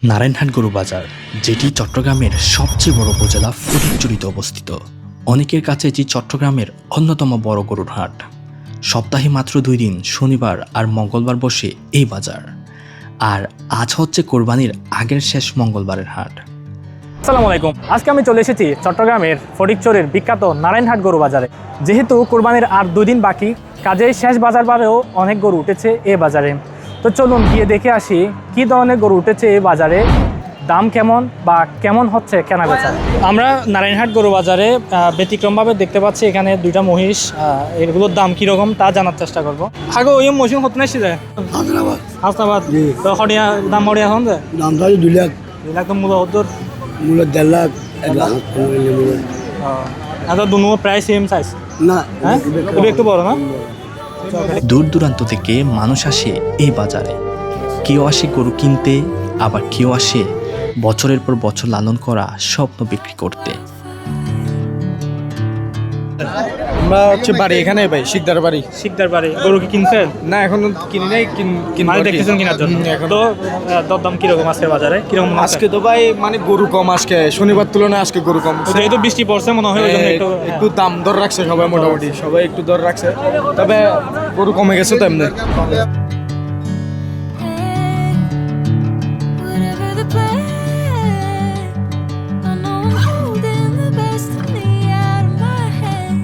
নারায়ণহাট গরু বাজার, যেটি চট্টগ্রামের সবচেয়ে বড় উপজেলা ফটিকছড়িতে অবস্থিত। অনেকের কাছে এটি চট্টগ্রামের অন্যতম বড় গরুর হাট। সপ্তাহে মাত্র 2 দিন, শনিবার আর মঙ্গলবার বসে এই বাজার। আর আজ হচ্ছে কোরবানির আগের শেষ মঙ্গলবারের হাট। আসসালামু আলাইকুম। আজকে আমি চলে এসেছি চট্টগ্রামের ফটিকছড়ির বিখ্যাত নারায়ণহাট গরু বাজারে। যেহেতু কোরবানির আর 2 দিন বাকি, কাজেই শেষ বাজারবারেও অনেক গরু উঠেছে এই বাজারে। তো চলুন গিয়ে দেখে আসি কী ধরনের গরু উঠেছে এই বাজারে, দাম কেমন বা কেমন হচ্ছে কেনাবেচা। আমরা নারায়ণহাট গরু বাজারে ব্যতিক্রমভাবে দেখতে পাচ্ছি এখানে 2টা মহিষ। এগুলোর দাম কীরকম তা জানার চেষ্টা করবো। আগে ওই মহিষ হতে নাইছি যায় হাসনাবাদ, তো হরিয়া দাম হরিয়া এখন যায় দাম তাহলে 2 লাখ, 2 লাখ তো মূল হদ্দর মূল্য 1.5 লাখ, 1 লাখ এত দুনো প্রায় সেম সাইজ না, হ্যাঁ, একটু বড় না। দূর দূরান্ত থেকে মানুষ আসে এই বাজারে। কেউ আসে গরু কিনতে, আবার কেউ আসে বছরের পর বছর লালন করা স্বপ্ন বিক্রি করতে। আমরা হচ্ছে বাড়ি এখানে ভাই, শিকদার বাড়ি। শিকদার বাড়ি। গরু কি কিনছেন? না এখনো কিনি নাই, মানে দেখতেছেন কেনার জন্য। এখন তো দরদাম কিরকম আছে বাজারে, কিরকম আজকে তো ভাই মানে গরু কম, আজকে শনিবার তুলনায় আজকে গরু কম। যেহেতু বৃষ্টি পড়ছে মনে হয় ওই জন্য একটু দাম দর রাখছে সবাই, মোটামুটি সবাই একটু দর রাখছে, তবে গরু কমে গেছে তো এমনি। Whatever the plan, I know I'm holding the best of me out of my hand.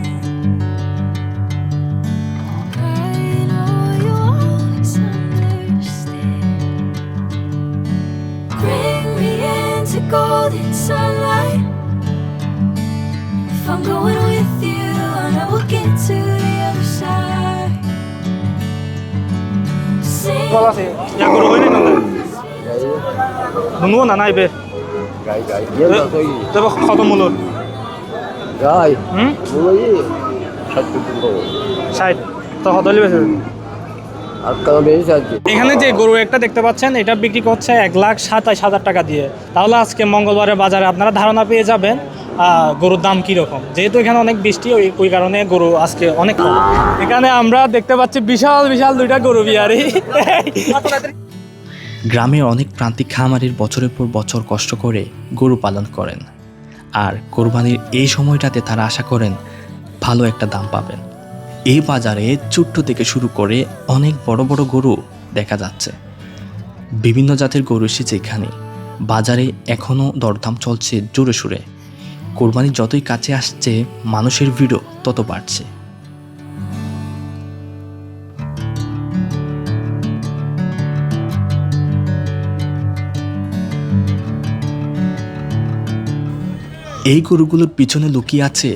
I know you always understand. Bring me into golden sunlight. If I'm going with you, I know we'll get to the other side. Sing. গরু হয়নি না দুনো না নাইবে তবে কত মূল্য? গাই হুম, বলি 70 দিন তো 60 তো হদলি বেশি। আর কাল বেশি আছে। এখানে যে গরু একটা দেখতে পাচ্ছেন, এটা বিক্রি করছে 1,27,000 টাকা দিয়ে। তাহলে আজকে মঙ্গলবারের বাজারে আপনারা ধারণা পেয়ে যাবেন গরুর দাম কীরকম। যেহেতু এখানে অনেক বৃষ্টি, ওই কারণে গরু আজকে অনেক কম। এখানে আমরা দেখতে পাচ্ছি বিশাল বিশাল 2টা গরু বিহারি। গ্রামের অনেক প্রান্তিক খামারির বছরের পর বছর কষ্ট করে গরু পালন করেন, আর কোরবানির এই সময়টাতে তারা আশা করেন ভালো একটা দাম পাবেন। এই বাজারে ছোট্ট থেকে শুরু করে অনেক বড় বড় গরু দেখা যাচ্ছে। বিভিন্ন জাতের গরু এসেছে এখানে। বাজারে এখনও দরদাম চলছে জোরে সোরে। কোরবানি যতই কাছে আসছে, মানুষের ভিড়ও তত বাড়ছে। এই গরুগুলোর পিছনে লুকিয়ে আছে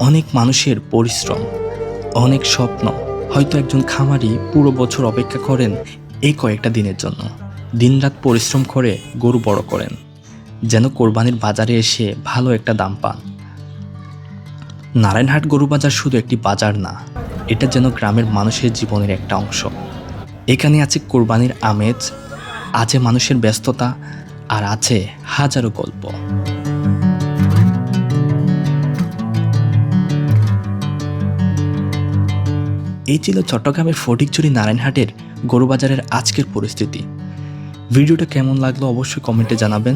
অনেক মানুষের পরিশ্রম, অনেক স্বপ্ন। হয়তো একজন খামারি পুরো বছর অপেক্ষা করেন এই কয়েকটা দিনের জন্য। দিনরাত পরিশ্রম করে গরু বড় করেন, যেন কোরবানির বাজারে এসে ভালো একটা দাম পান। নারায়ণহাট গরু বাজার শুধু একটি বাজার না, এটা যেন গ্রামের মানুষের জীবনের একটা অংশ। এখানে আছে কোরবানির আমেজ, আছে মানুষের ব্যস্ততা, আর আছে হাজারো গল্প। এই ছিল চট্টগ্রামের ফটিকছড়ি নারায়ণহাটের গরুবাজারের আজকের পরিস্থিতি। ভিডিওটা কেমন লাগলো অবশ্যই কমেন্টে জানাবেন।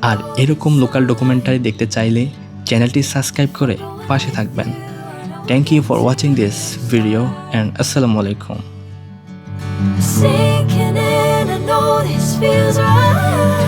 আর এরকম লোকাল ডকুমেন্টারি দেখতে চাইলে চ্যানেলটি সাবস্ক্রাইব করে পাশে থাকবেন। Thank you for watching this video and আসসালামু আলাইকুম। Sinking in, I know this feels right.